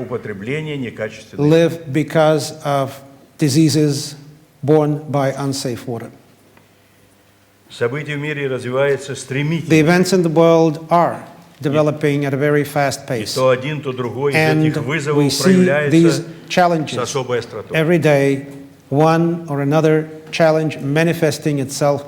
употребления некачественной воды. live because of diseases borne by unsafe water. События в мире развиваются The стремительно. events in the world are developing at a very fast И pace. то один, то другой из And этих we вызовов see these проявляется с challenges особой остротой. every day, one or another challenge manifesting itself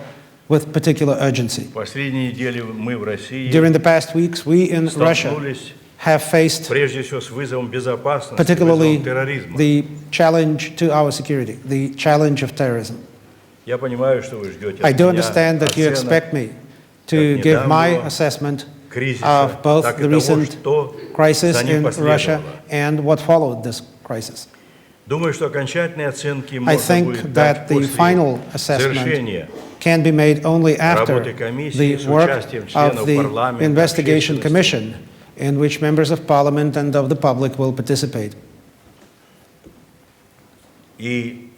with particular urgency. Последние недели мы в России During the past weeks, we in Russia столкнулись have faced прежде всего с вызовом безопасности, particularly вызовом терроризма. the challenge to our security, the challenge of terrorism. Я понимаю, что вы ждете I от do меня understand that you оценок expect me to give my assessment кризиса, of both так и the того, recent что crisis за ним in Russia последовало. and what followed this crisis. Думаю, что окончательные оценки I можно think будет that дать the после final assessment завершения can be made only after работы комиссии the с work участием of членов the парламента, investigation общественности. commission in which members of parliament and of the public will participate. И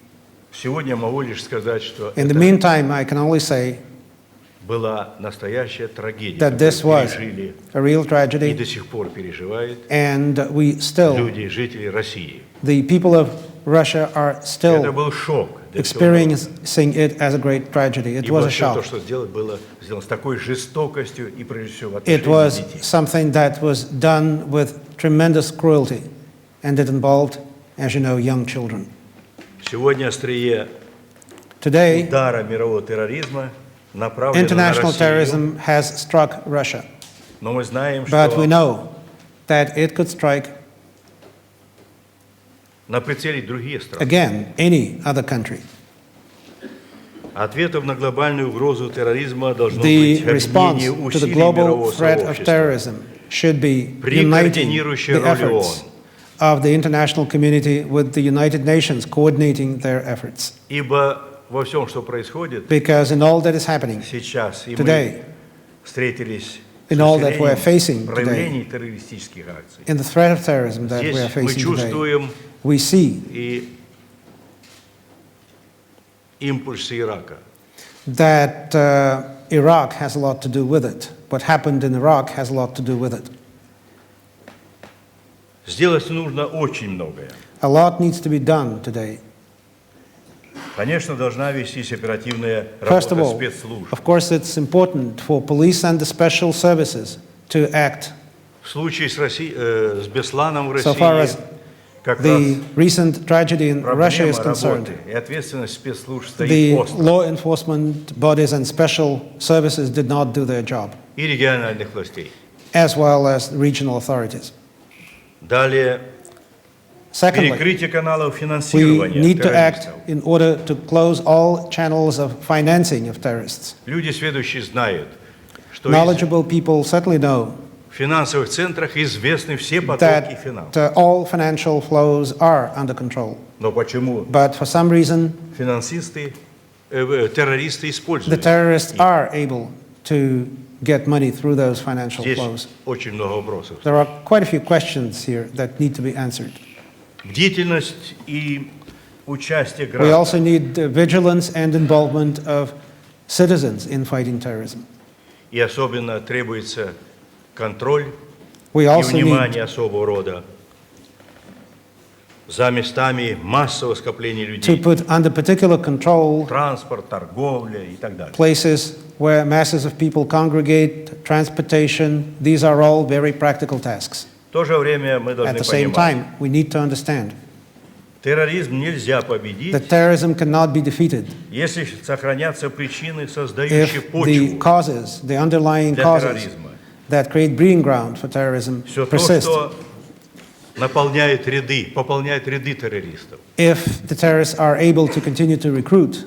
сегодня могу лишь сказать, что In the это meantime, I can only say была настоящая трагедия, that this was которую пережили a real и tragedy, до сих пор переживают and we still, люди, жители России. the people of Russia are Это still был шок для всего народа. experiencing it as a great tragedy. It was Ибо a все то, shock. что сделано, было сделано с такой жестокостью и прежде всего в It отношении was детей. something that was done with tremendous cruelty, and it involved, as you know, young children. Сегодня острие Today, удара мирового терроризма направлено на international Россию, terrorism has struck Russia, но мы знаем, but we что know that it could strike на прицеле другие страны. again any other country. Ответом на глобальную угрозу терроризма должно The быть response объединение to the усилий global мирового threat of сообщества terrorism should be при uniting координирующей the роли efforts ООН. of the international community with the United Nations coordinating their efforts. Ибо во всем, что происходит Because in all that is happening сейчас, и мы today, встретились с in all that we're facing усилением today, проявлений террористических акций. in the threat of terrorism that we are Здесь мы facing today, чувствуем we see и импульсы Ирака. that Iraq has a lot to do with it. What happened in Iraq has a lot to do with it. Сделать нужно очень многое. A lot needs to be done today. Конечно, должна вестись оперативная First of работа all, спецслужб. of course, it's important for police and the special services to act. В случае с Бесланом в So far России as как раз the recent tragedy in Russia is проблема concerned, работы и ответственность спецслужб стоит the остро. law enforcement bodies and special services did not do their job, И региональных властей. as well as regional authorities. Далее, Secondly, перекрытие каналов we финансирования need to act террористов. in order to close all channels of financing of terrorists. Люди, сведущие, знают, что из Knowledgeable people certainly know финансовых центрах известны все потоки финансов. that all financial flows are under control. Но почему But for some reason, террористы the используют? terrorists are able to get money through those financial Здесь flows. очень много вопросов. There are quite a few questions here that need to be answered. Бдительность и участие We граждан. also need vigilance and involvement of citizens in fighting terrorism. И особенно требуется контроль We и also need внимание особого рода за местами массового скопления to людей. put under particular control Транспорт, торговля и так далее. places where masses of people congregate, transportation. These are all very practical tasks. В то же время мы At должны the same понимать, time, we need to understand терроризм нельзя победить, that terrorism cannot be defeated если сохранятся причины, создающие if the почву causes, the underlying для causes терроризма. that create breeding ground for terrorism Все то, persist. что пополняет ряды террористов. If the terrorists are able to continue to recruit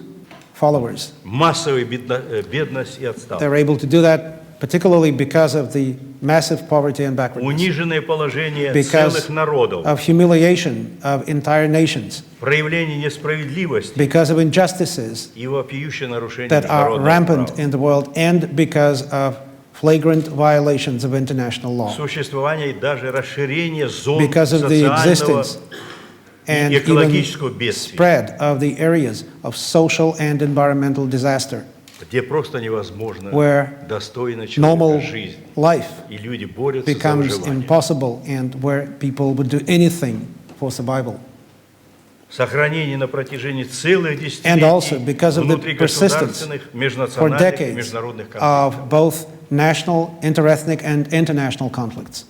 followers, Массовая бедность и отсталость. they're able to do that particularly because of the massive poverty and backwardness, Униженное положение Because целых народов, of humiliation of entire nations, проявление несправедливости because of injustices и вопиющее нарушение that are международного rampant права. in the world, and because of flagrant violations of international law, Существование и даже расширение зон because of the социального existence and и even экологического бедствия. spread of the areas of social and environmental disaster. где просто невозможно where достойно normal человека жизнь. life И люди борются за becomes выживание. impossible and where people would do anything for survival. Сохранение на протяжении целых And also десятилетий because of the persistence внутригосударственных, for межнациональных и decades международных конфликтов. of both national, interethnic, and international conflicts.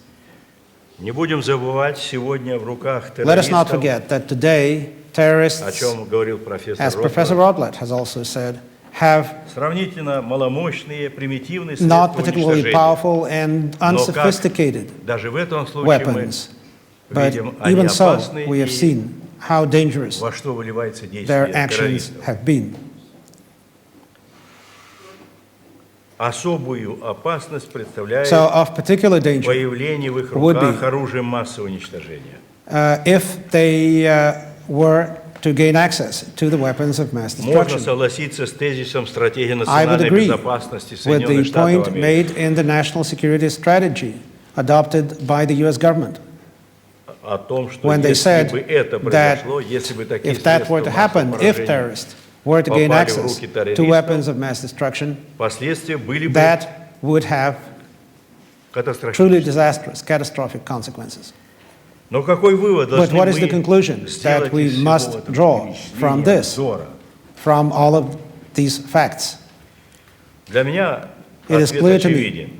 Не будем забывать, сегодня в руках Let us not террористов, forget that today о terrorists, чем говорил профессор as Professor Ротланд, Rodblat has also said, have сравнительно маломощные, примитивные not средства particularly уничтожения. powerful and Но как unsophisticated даже в этом случае мы weapons. But видим, они even so, опасны we have и seen how dangerous во что выливается their действие actions террористов. have been. Особую опасность представляет So of particular danger, появление в их would be- руках оружия массового уничтожения. if they were to gain access to the weapons of mass Можно destruction. согласиться с тезисом стратегии I would национальной agree безопасности with Соединенных the Штатов point Америки made in the national security strategy adopted by the US government о том, что when they если said бы это that произошло, если бы такие if that were средства to happen, массового if поражения, terrorists were to gain попали в access руки to террористов, weapons of mass destruction, последствия были бы that would have катастрофические. truly disastrous, catastrophic consequences. Но какой вывод But должны what is the мы conclusion сделать that we из всего must этого draw перечисления from this, обзора? from all of these facts? Для меня It is ответ clear to me очевиден.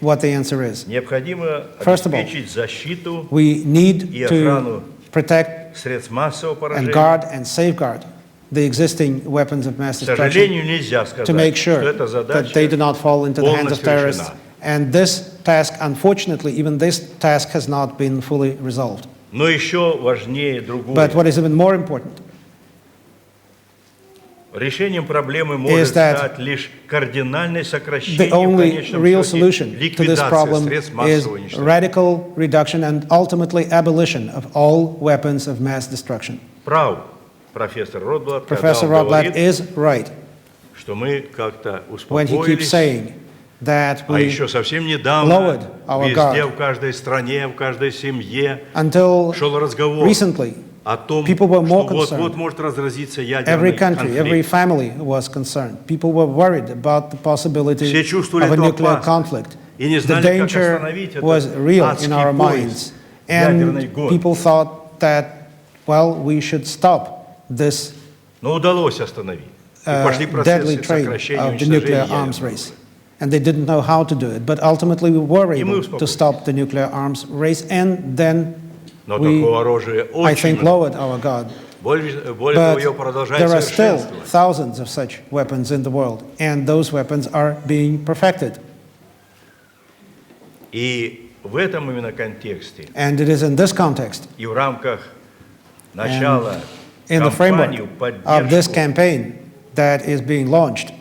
what the answer is. Необходимо First of all, обеспечить защиту We need и охрану to protect средств массового and поражения. guard and safeguard the existing weapons of mass К destruction сожалению, нельзя to сказать, make что sure эта that they do задача not fall into the hands of полностью terrorists. решена. And this task, unfortunately, even this task has not been fully resolved. Но еще важнее другое. But what is even more important Решением проблемы может that стать лишь кардинальное the сокращение в only конечном real счете, solution to this ликвидация problem средств is массового уничтожения. radical reduction and ultimately abolition of all weapons of mass destruction. Прав профессор Ротланд, когда Professor он Rodblat говорит, is right что мы как-то when he keeps успокоились, saying that а we, еще совсем недавно lowered our везде, guard. в каждой стране, в каждой семье until шел разговор recently, о том, people were more что вот-вот concerned. может разразиться every ядерный country, every конфликт. family was concerned. People were worried about the possibility Все чувствовали of a эту nuclear опасность conflict. и не The знали, как danger остановить этот was real in адский our поезд, minds. ядерной And гонки. people thought that, well, we should stop this Но удалось остановить. И пошли deadly процессы train сокращения of the nuclear уничтожения arms ядерного race. оружия. And they didn't know how to do it. But ultimately, we were И мы able to успокоились. stop the nuclear arms race. And then Но we, такого оружия I очень think, много. lowered our guard. Более того, ее But продолжают there are still совершенствовать. thousands of such weapons in the world, and those weapons are being perfected. И в этом именно контексте And it is in this context, и в рамках начала in the framework кампании of this поддержку campaign that is being launched,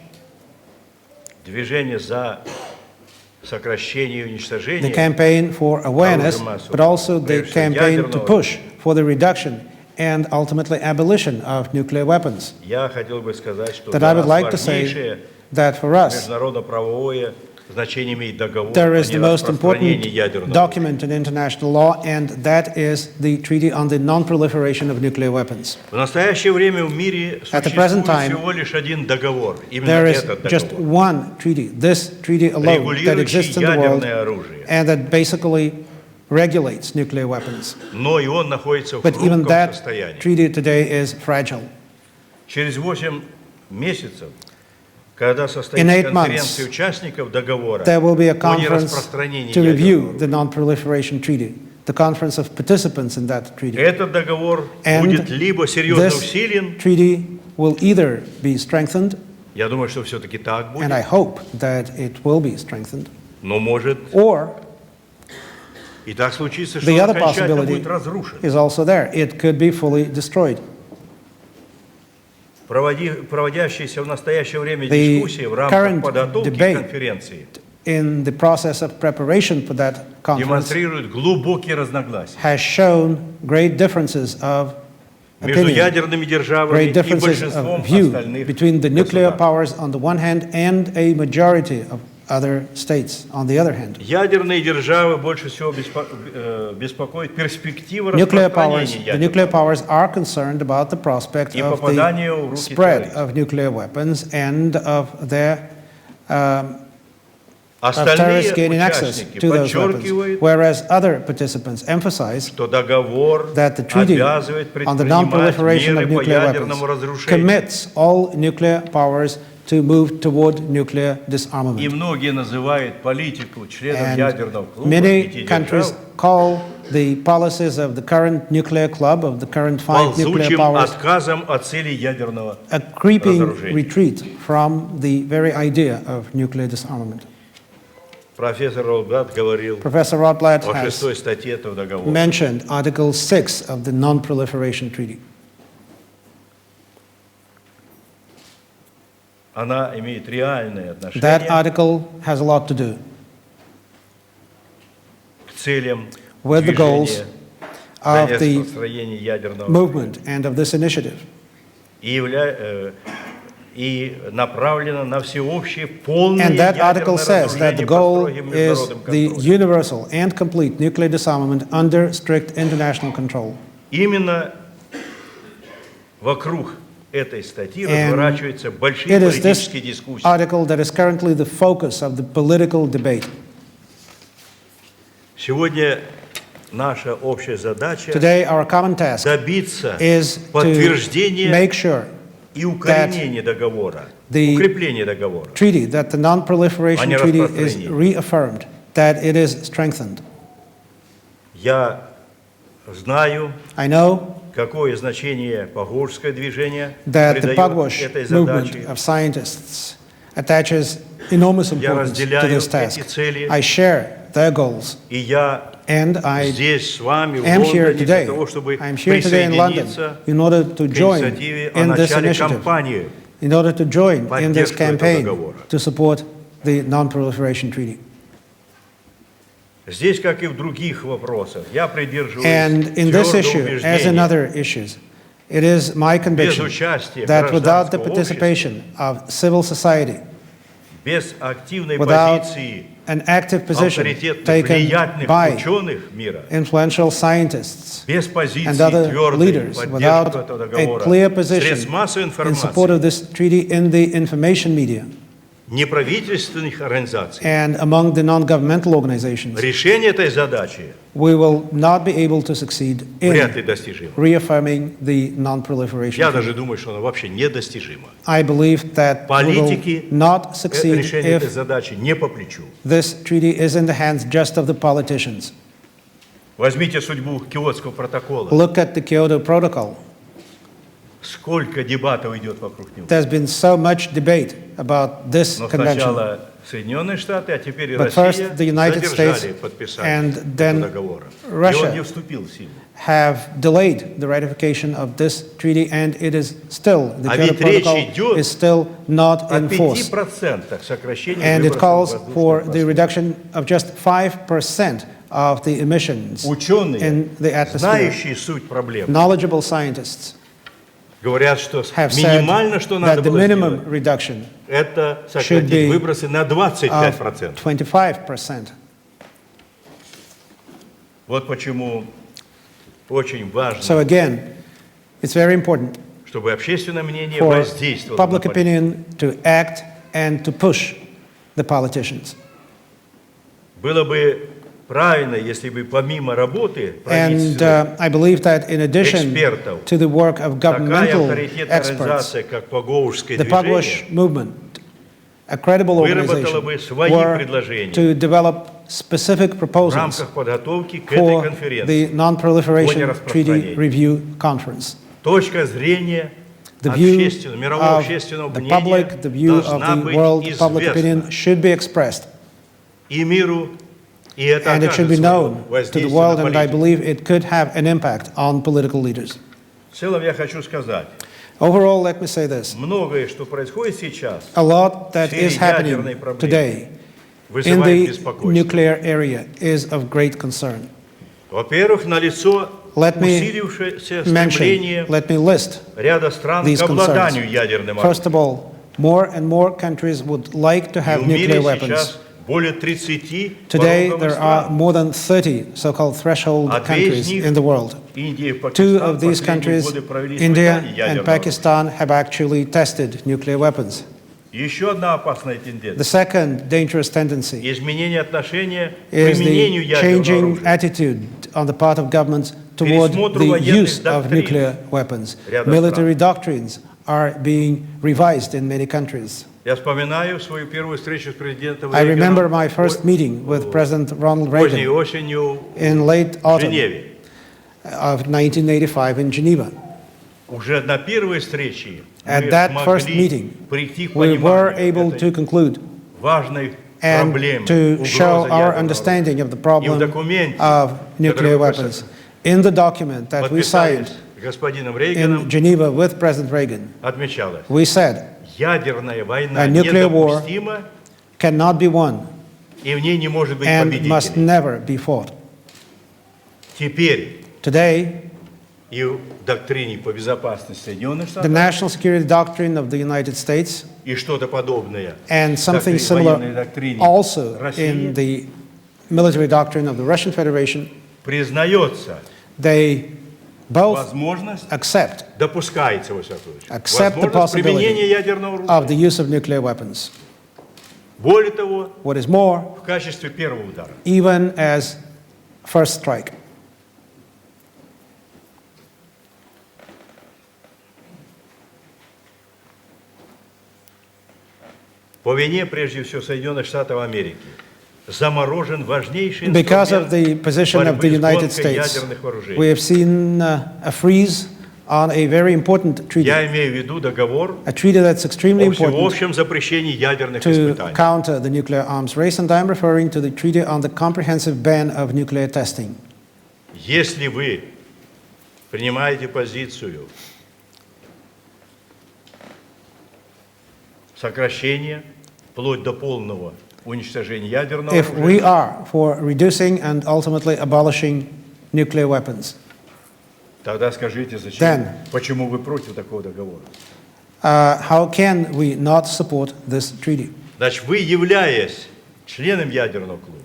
движения за сокращение и the уничтожение campaign for awareness, but also the campaign to push for the reduction and ultimately abolition of nuclear weapons. я хотел бы сказать, что That для I would нас like to say важнейшее that for us, международно-правовое значение имеет договор there о is the most нераспространении important ядерного оружия. document in international law, and that is the Treaty on the Non-Proliferation of Nuclear Weapons. В настоящее время в мире At the present существует time, всего лишь один договор, именно There is этот just договор, one treaty, this treaty alone, that exists регулирующий in the world, ядерное оружие. and that basically regulates nuclear weapons. Но и он находится в But even хрупком that состоянии. treaty today is fragile. Через 8 месяцев, когда In состоится 8 months, конференция участников договора There will be a о conference нераспространении to ядерного review оружия, the Non-Proliferation Treaty, the conference of participants in that treaty. этот договор And будет либо серьезно this усилен, treaty will either be strengthened, я думаю, что все-таки так and I будет, hope that it will be strengthened, но может or и так случится, что the он other окончательно possibility будет разрушен. is also there. It could be fully destroyed. Проводящиеся в настоящее время The дискуссии в рамках current подготовки debate конференции in the process of preparation for that conference демонстрируют глубокие разногласия has shown great differences of между opinion, ядерными державами great и differences большинством of view остальных between the nuclear государств. powers on the one hand and a majority of other states, on the other hand. Ядерные державы больше всего беспокоит перспектива The распространения nuclear ядерного powers are concerned about the prospect и of попадания в the руки spread террористов. of nuclear weapons and of their of Остальные terrorists gaining access участники to those weapons, подчеркивают, whereas other participants emphasize что договор that the treaty обязывает on the предпринимать non-proliferation меры of по nuclear ядерному weapons разрушению. commits all nuclear powers to move toward nuclear И disarmament. многие называют политику членов And ядерного клуба many 5 countries держав call the policies of the current nuclear club, of the current 5 nuclear ползучим powers, отказом от целей ядерного a creeping разоружения. retreat from the very idea of nuclear disarmament. Профессор Ролбат говорил Professor Rotblat о has 6 статье этого договора. mentioned Article 6 of the Non-Proliferation Treaty. Она имеет реальное That отношение article has a lot to do к целям with the goals движения of для the распространения ядерного movement and of this initiative, и направлена на всеобщее полное and that article ядерное says that the разоружение под goal строгим is международным the контролем. universal and complete nuclear disarmament under strict international control. Именно вокруг этой статьи And разворачиваются большие It is this политические дискуссии. article that is currently the focus of the political debate. Сегодня наша общая задача Today, our common task добиться is to подтверждения make sure и укоренения договора, the укрепления договора. treaty, that the Non-Proliferation Они Treaty is распространены. reaffirmed, that it is strengthened. Я знаю, I know какое значение пагуашское движение that the придает Pugwash этой movement задаче. of scientists attaches enormous Я importance to разделяю this эти task. цели, I share their goals, и я and I здесь с вами в am here Лондоне для today. того, чтобы I am here today in London присоединиться in order to к join инициативе о in this начале initiative, кампании. in order to join in this Поддержку этого campaign договора. to support the Non-Proliferation Treaty. Здесь, как и в других вопросах, я придерживаюсь And in this твердого issue, as in убеждения, other issues, it is my без conviction участия that without the гражданского общества, participation of civil society, без активной without позиции an active position авторитетных, taken влиятельных by ученых мира, influential scientists без and позиции other твердой leaders, поддержки without этого a договора, clear средств position массовой in support информации, of this treaty in the information media неправительственных организаций, and among the non-governmental organizations, решение этой задачи we will not be able to succeed вряд ли in достижимо. reaffirming the Non-Proliferation Я Treaty. даже думаю, что оно вообще недостижимо. I believe that we Политики will not succeed решение этой if задачи не по плечу. this treaty is in the hands just of the politicians. Возьмите судьбу Киотского протокола. Look at the Kyoto Protocol. Сколько дебатов идет вокруг него. There's been so much debate about this Но convention. сначала Соединенные Штаты, а теперь и But Россия first the United задержали States подписание and этого then договора. И Russia он не вступил в силу. Have delayed the ratification of this treaty, and it is still, the А Kyoto ведь речь Protocol идет is still not О in force. 5% сокращения And it выбросов calls воздушного for the пространства. reduction of just 5% of the emissions Ученые, in the atmosphere. знающие суть проблем, Knowledgeable scientists говорят, что have said минимально, что надо that the было minimum сделать, reduction это should сократить be выбросы на of 25%. 25%. Вот почему очень важно, So again, it's very important чтобы общественное мнение for воздействовало на public политику. opinion to act and to push the politicians. Было бы правильно, если бы помимо работы And правительственных I believe that in addition экспертов, to the work of такая governmental авторитетная experts, организация, как Пагуашское the Pugwash движение, movement, a credible выработала organization, бы свои were предложения to develop specific в proposals рамках подготовки к этой for конференции. the Non-Proliferation Сегодня Treaty Review Conference. Точка зрения The view общественного, мирового of общественного the мнения public, the view of должна the быть world public известна opinion should be expressed. и миру, и это And it should be окажет свое known to the воздействие world, на and I политику. believe it could have an impact on political leaders. В целом я хочу сказать, Overall, let me say this. многое, что происходит сейчас, A lot that сфере is ядерной happening проблемы today in вызывает the беспокойство. nuclear area is of great concern. Во-первых, налицо Let me усилившееся mention, стремление let me list ряда стран these к обладанию concerns. ядерным First оружием. of all, more and more countries would like to И have в мире nuclear weapons. сейчас более 30 Today, пороговых there are стран. more than 30 so-called threshold А две из countries них, in the world. Индия и Two Пакистан, of these последние countries, годы провели India испытания and ядерного оружия. Pakistan, have actually tested nuclear weapons. Еще одна опасная The тенденция second dangerous tendency – изменение отношения к is применению the ядерного changing оружия. attitude on the part of governments toward Пересмотру the военных use of доктрин nuclear weapons. ряда Military стран. doctrines are being revised in many countries. Я вспоминаю свою первую встречу с президентом I remember Рейганом my first meeting with President Ronald поздней Reagan осенью in late в autumn Женеве. of 1985 in Geneva. Уже на первой встрече At мы that first смогли meeting, прийти к we were able пониманию to этой conclude важной and проблемы, to show угрозы our ядерного understanding of the оружия. И в problem документе, of nuclear который мы weapons. In the document that we signed подписались с господином in Рейганом, Geneva with President Reagan, отмечалось, we said ядерная война a nuclear war недопустима, cannot be won и в ней не может быть and must победителей. never be fought. Теперь Today, и в доктрине по безопасности Соединенных the Штатов national security doctrine of the United States и что-то подобное and something военной similar доктрине also in России the military doctrine of the Russian Federation, признается they both возможность, accept допускается во всяком случае, accept the возможность применения possibility ядерного of the оружия. use of nuclear weapons. Более того, What is more, в качестве первого удара. even as first strike. По вине, прежде всего, Соединенных Штатов Америки заморожен важнейший Because of инструмент the position of the борьбы с United гонкой States, ядерных вооружений. we have seen a freeze on a very important treaty, Я имею в виду договор a treaty that's extremely о important всеобщем запрещении ядерных to испытаний. counter the nuclear arms race, and I'm referring to the treaty on the comprehensive ban of nuclear testing. Если вы принимаете позицию сокращения вплоть до полного уничтожения ядерного If we оружия, are for reducing and ultimately abolishing nuclear weapons, тогда скажите, зачем, Then- почему вы против такого договора? how can we not support this treaty? Значит, вы, являясь членом ядерного клуба,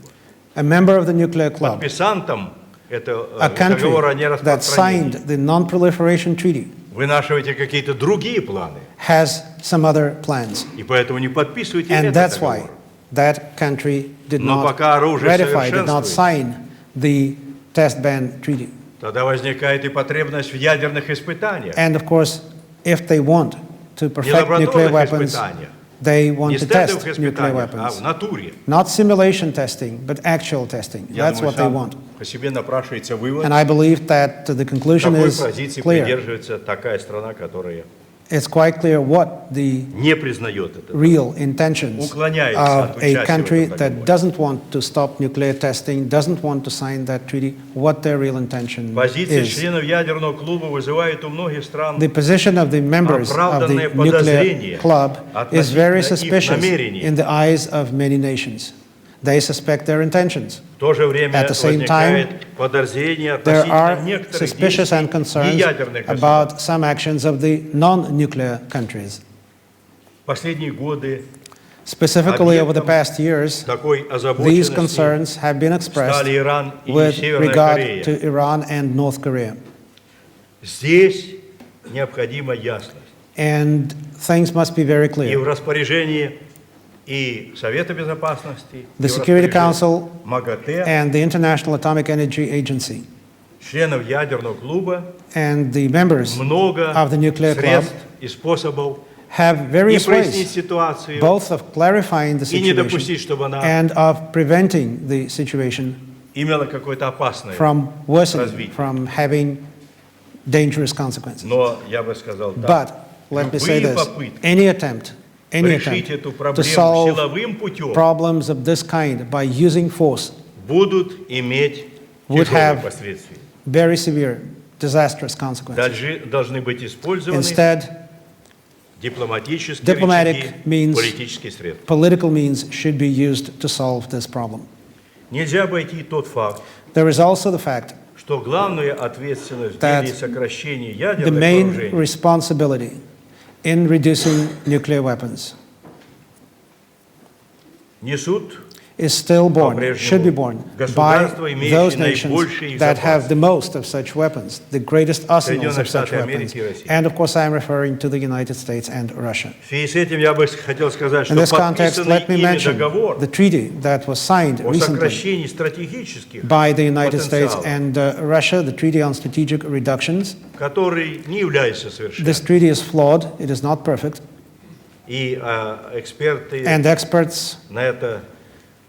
A member of the nuclear club, подписантом этого a country договора о that signed нераспространении, the Non-Proliferation Treaty, вынашиваете какие-то другие планы, has some other plans. и поэтому не подписывайте And этот that's договор. why that country did Но not пока оружие ratify, did not совершенствуется, sign the test ban treaty. тогда возникает и потребность в ядерных испытаниях. And of course, if they want to Не perfect nuclear лабораторных weapons, испытаниях, they не want to стендовых test nuclear испытаниях, а weapons. в натуре. Not simulation testing, but actual testing. Я That's думаю, what they сам want. по себе напрашивается вывод, And I believe that the conclusion какой is позиции clear. придерживается такая страна, которая It's quite clear what the не признает это. real intentions Уклоняется of от a участия в country этом that договоре. doesn't want to stop nuclear testing, doesn't want to sign that treaty, what their real intention Позиция is. членов ядерного клуба вызывает у многих стран The position of the members of оправданное the nuclear подозрение club is very относительно их suspicious намерений. in the eyes of many nations. They suspect their intentions. В то же время At the same time, возникает подозрение There относительно are некоторых suspicious and действий concerns неядерных государств. about some actions of the non-nuclear countries. Последние годы Specifically, over the Объектом past years, такой these озабоченности concerns have been expressed стали Иран и with Северная regard Корея. to Iran and North Korea. Здесь необходима ясность. And things must be very И в clear. распоряжении и Совета Безопасности, The и в Security распоряжении Council МАГАТЭ, and the International Atomic Energy Agency членов ядерного клуба and the members много of the nuclear club средств и способов have и various прояснить ways, ситуацию, both of clarifying the и не situation допустить, чтобы она and of preventing the situation имела какое-то опасное. from worsening, развитие. from having dangerous consequences. Но я бы сказал так. But let me say Любые this, попытки any attempt решить эту to проблему solve силовым путем problems of this kind by using force будут иметь would тяжелые have последствия. very severe, disastrous consequences. Должны быть использованы Instead, дипломатические diplomatic рычаги, means- политические средства. political means should be used to solve this problem. Нельзя обойти тот факт, There is also the fact что главную ответственность в That деле сокращения the ядерных main вооружений responsibility in reducing nuclear weapons несут is still borne, по-прежнему should be borne by государства, those имеющие nations наибольший их that have запас. the most of such weapons, the greatest arsenals of Соединенные such Штаты weapons. Америки и Россия. And of course, I am referring to the United States and Russia. В связи с этим я бы хотел сказать, In что this context, подписанный let me ими mention договор the treaty that was signed о recently сокращении стратегических by the United States потенциалов, and Russia, the Treaty on Strategic Reductions. который не является совершенным. This treaty is flawed, it is not perfect, И эксперты and experts на это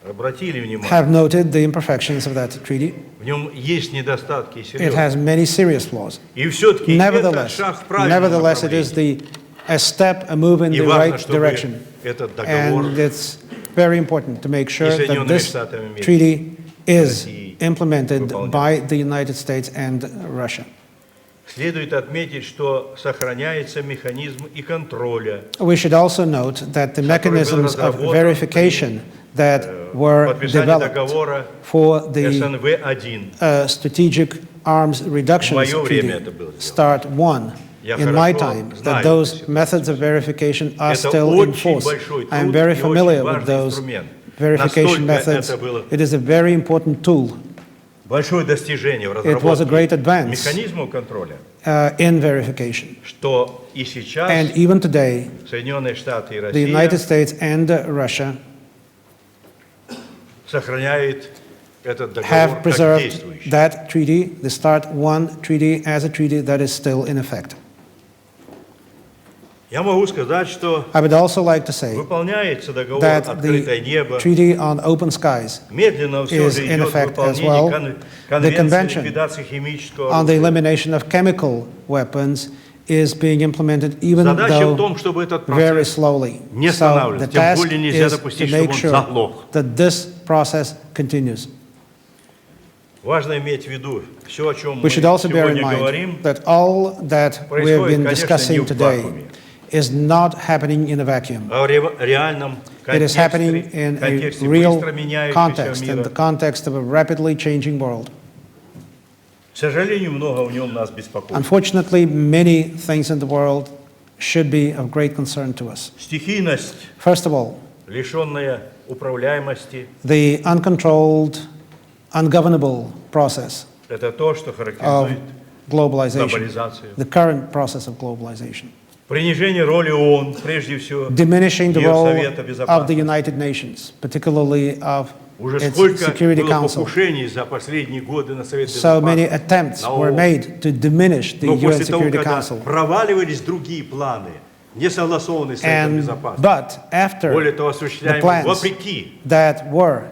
обратили внимание. have noted the imperfections of that treaty. В нем есть недостатки It серьезные. has many serious flaws. И все-таки это Nevertheless, шаг в правильном it is направлении. a step, a move in И the важно, right чтобы direction. этот договор And it's very important to make sure that Соединенными this Штатами Америки treaty is Россией implemented выполняется. by the United States and Russia. Следует отметить, что сохраняется механизм и контроля, We should also note that the mechanisms of verification that were подписание developed договора for the СНВ-1. Strategic Arms Reduction В моё время Treaty, это было сделано. START 1, Я in my хорошо time, that знаю those эту methods of verification are Это still in очень force. большой I am труд very и очень familiar with важный those инструмент. verification Настолько methods. это было It is a very important tool большое достижение в It was a great разработке advance. механизмов контроля, In verification. что и сейчас And even today, Соединенные Штаты и the United Россия States and Russia сохраняют этот договор have как preserved действующий. that treaty, the START 1 treaty, as a treaty that is still in effect. Я могу сказать, что I would also like to say выполняется договор that «Открытое the небо». Treaty on Open Skies Медленно все is же in идет effect as выполнение well. Конвенции о Convention ликвидации химического on the оружия. elimination of chemical weapons is being implemented, even Задача в though том, чтобы этот very процесс slowly. не So останавливался. the Тем task более нельзя is допустить, to make чтобы он sure заглох. that this process continues. Важно иметь в виду, все, о чем мы We should also bear in сегодня говорим, mind that all that we have происходит, been конечно, не discussing в today вакууме, is not happening in a vacuum. а в реальном It is happening in a контексте real быстро меняющегося context, in мира. the context of a rapidly changing world. К сожалению, много в нем нас беспокоит. Unfortunately, many things in the world should be of great concern to us. Стихийность, First of all, лишенная управляемости, the uncontrolled, ungovernable process это то, что of характеризует globalization, глобализацию. the current process of globalization, Принижение роли ООН, прежде всего, diminishing the ее role Совета of the Безопасности. United Nations, particularly of Уже its сколько Security было Council. покушений за последние годы на Совет So many Безопасности. attempts на were ООН. made to diminish the Но UN после того, Security когда Council. проваливались другие планы, не согласованные с Советом Безопасности, But after более того, the осуществляемые plans вопреки that were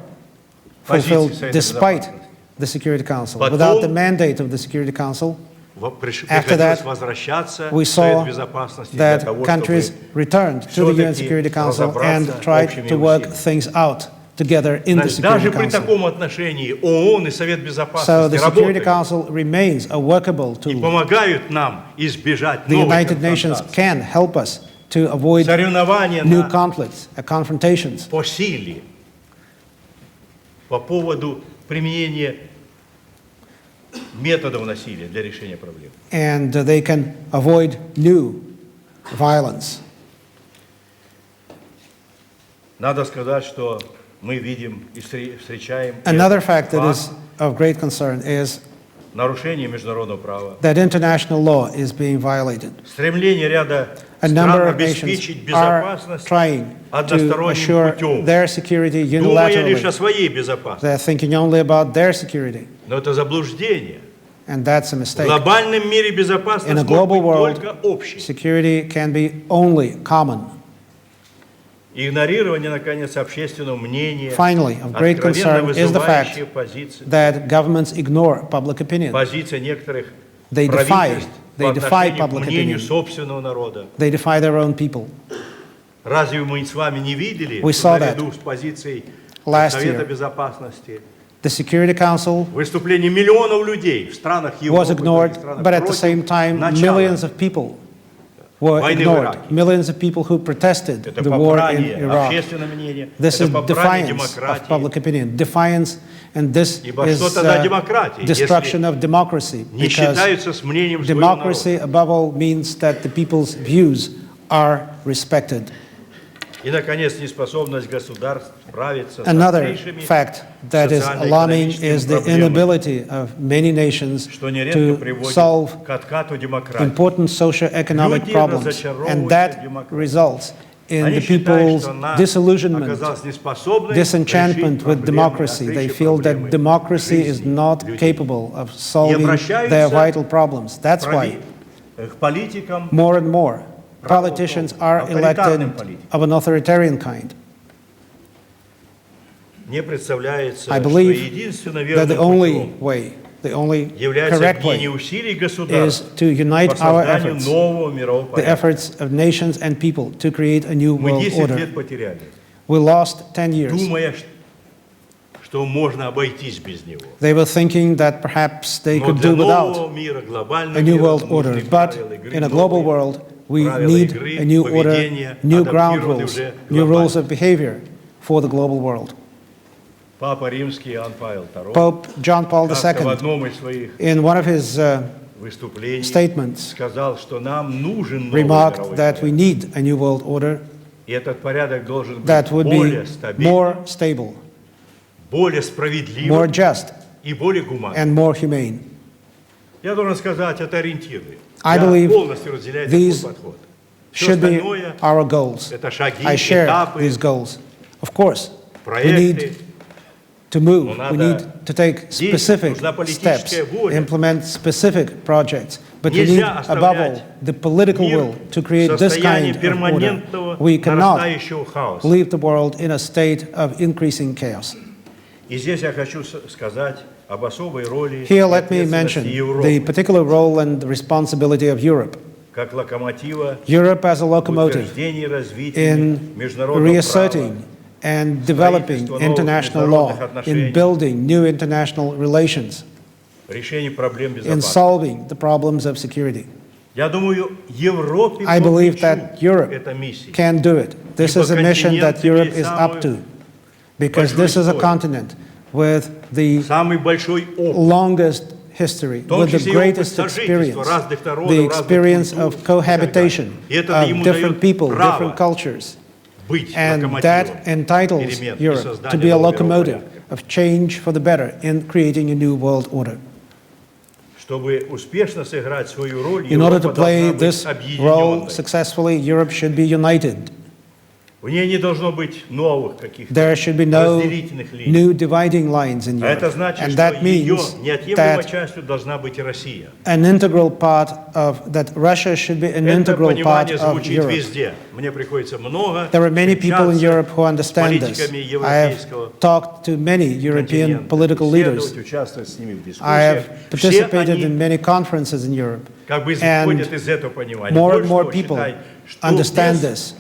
fulfilled позиции Совета despite Безопасности, the Security Council, Потом- without the mandate of the Security Council, After приходилось that, возвращаться we в Совет saw Безопасности для that того, countries чтобы returned to the UN всё-таки Security Council and разобраться tried общими to work усилиями. things out together in the Значит, Security даже при Council. таком отношении ООН и Совет So Безопасности the Security работают Council remains a workable и tool. помогают нам избежать The новых United Nations конфронтаций. can help us to avoid Соревнования new на conflicts, confrontations. по силе, по поводу применения методов насилия для решения проблем. And they can avoid new violence. Надо сказать, что мы видим и встречаем Another fact that факт is of great concern is нарушения международного права, that international law is being violated. стремление ряда A стран number of обеспечить nations are безопасность trying to односторонним assure путем, their security думая лишь о unilaterally. своей безопасности. They're thinking only about their security, Но это заблуждение. and that's a В mistake. глобальном мире In безопасность a может global быть world, только общей. security can be only common. Игнорирование, наконец, общественного мнения, Finally, of great откровенно concern is the fact вызывающие позиции, that governments ignore public opinion. позиция некоторых They правительств по defy отношению к public мнению opinion. собственного народа. They defy their own people. Разве мы с вами не видели, We что saw наряду с позицией last Совета year. Безопасности The Security Council выступление миллионов людей в странах was Европы, ignored, других странах but at the против same time, начала millions of people were войны в ignored. Ираке. Millions of people who protested Это the war in попрание Iraq. общественного мнения, This это is попрание defiance of демократии. public opinion. Defiance, and this Ибо is что тогда демократия, destruction если of democracy. не Because считаются с мнением своего народа. democracy, above all, means that the people's views are respected. И, наконец, неспособность государств справиться с Another острейшими fact that is alarming is the проблемами, inability of many nations что нередко to приводит solve к откату демократии. important socio-economic Люди problems, разочаровываются and в that демократии. results in Они the считают, people's что она disillusionment, оказалась неспособной disenchantment решить with проблемы, democracy. They острейшие feel that проблемы democracy is жизни not людей. capable of solving обращаются their vital problems. That's why к политикам more and more politicians are elected авторитарным политикам. of an authoritarian kind. Мне представляется, I что believe единственно that the верным only путем way, the only является correct объединение way усилий is государств to unite по our созданию efforts, нового мирового the порядка. efforts of nations and people to create a new Мы world 10 order. лет потеряли, We lost 10 years. думая, что можно обойтись без него. They were thinking that perhaps they Но could для do нового without мира, глобального a new мира, world order. нужны But правила игры, in a global новые world, we правила need игры, a new order, поведения, new ground адаптированные rules, уже new rules глобально. of behavior for the global world. Папа Римский Иоанн Павел II Pope John Paul как-то в II, одном из своих in one of his выступлений statements, сказал, что нам нужен новый remarked мировой that we порядок. need a new world order И этот порядок должен быть that would более be стабильным, more stable, более more справедливым just, и более гуманным. and more humane. Я должен сказать, это ориентиры. I Я believe полностью разделяю такой these подход. Все should be остальное our goals. это шаги, I share этапы, these goals. Of course, we проекты. need to move, Но we надо need to take specific нужна политическая steps, воля. implement specific projects. But we need, Нельзя above all, оставлять the political мир will to create в this состоянии kind of order. перманентного We cannot нарастающего хаоса. leave the world in a state of increasing chaos. И здесь я хочу сказать об особой роли Here, и let me ответственности mention the Европы particular role and responsibility of Europe. как локомотива Europe as a в locomotive утверждении и развитии in международного права, reasserting and developing строительство новых international law, международных отношений, in building new international relations, решении проблем in безопасности. solving the problems of security. Я думаю, Европе I по believe плечу that Europe эта миссия. can do it. This is a mission that Europe is up to, because this is a continent with the Самый большой опыт, longest history, в том with the числе и опыт greatest сожительства experience, разных народов, the разных experience культур of и так cohabitation далее. И это of ему different дает people, право different cultures. быть And локомотивом that entitles перемен и Europe to создания be a нового мирового locomotive порядка. of change for the better in creating a new world order. Чтобы успешно сыграть свою роль, In order to Европа play должна быть this role объединенной. successfully, Europe should be united. У нее не должно быть новых каких-то There should be no разделительных линий. new dividing lines in А это Europe. значит, And что that ее means неотъемлемой that частью должна быть и Россия. an integral part of, that Russia should be an Это integral part понимание of звучит Europe. везде. Мне приходится много There are many people in встречаться Europe who с understand this. политиками I европейского have talked to many European континента, political leaders. беседовать, участвовать с ними в I дискуссиях. have Все participated in они many conferences in Europe. как бы And исходят из этого понимания. more and Больше more того, people считай, что understand без this.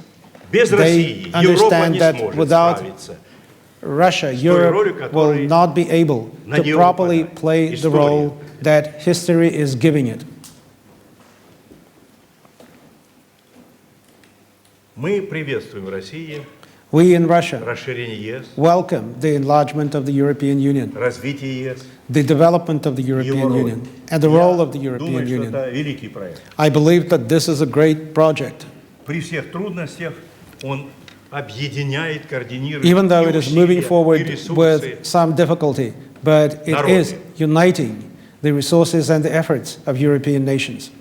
Без России They Европа understand не that сможет without справиться. Russia, ролью, Europe will которой not be able на to нее properly выпадает play the история. role that history is giving it. Мы приветствуем в России We in Russia расширение ЕС, welcome the enlargement of the European Union, развитие ЕС, the development of the его European роль. Union, and the Я role of the думаю, European что Union. это великий проект. I believe that this is a great project. При всех трудностях он объединяет, координирует Even though и it is усилия, moving и forward ресурсы. with some difficulty, but it народы. is uniting the resources and the efforts of European nations.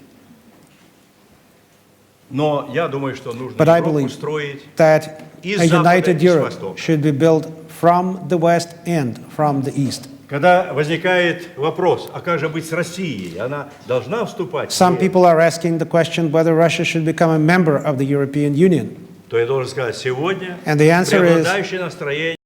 Но я думаю, что нужно But I Европу believe строить That из a запада united и с Europe востока. should be built from the west and from the east. Когда возникает вопрос, а как же быть с Россией? Она должна вступать в Some ЕС? people are asking the question whether Russia should become a member of the European Union. То я должен сказать, сегодня And the answer is преобладающее настроение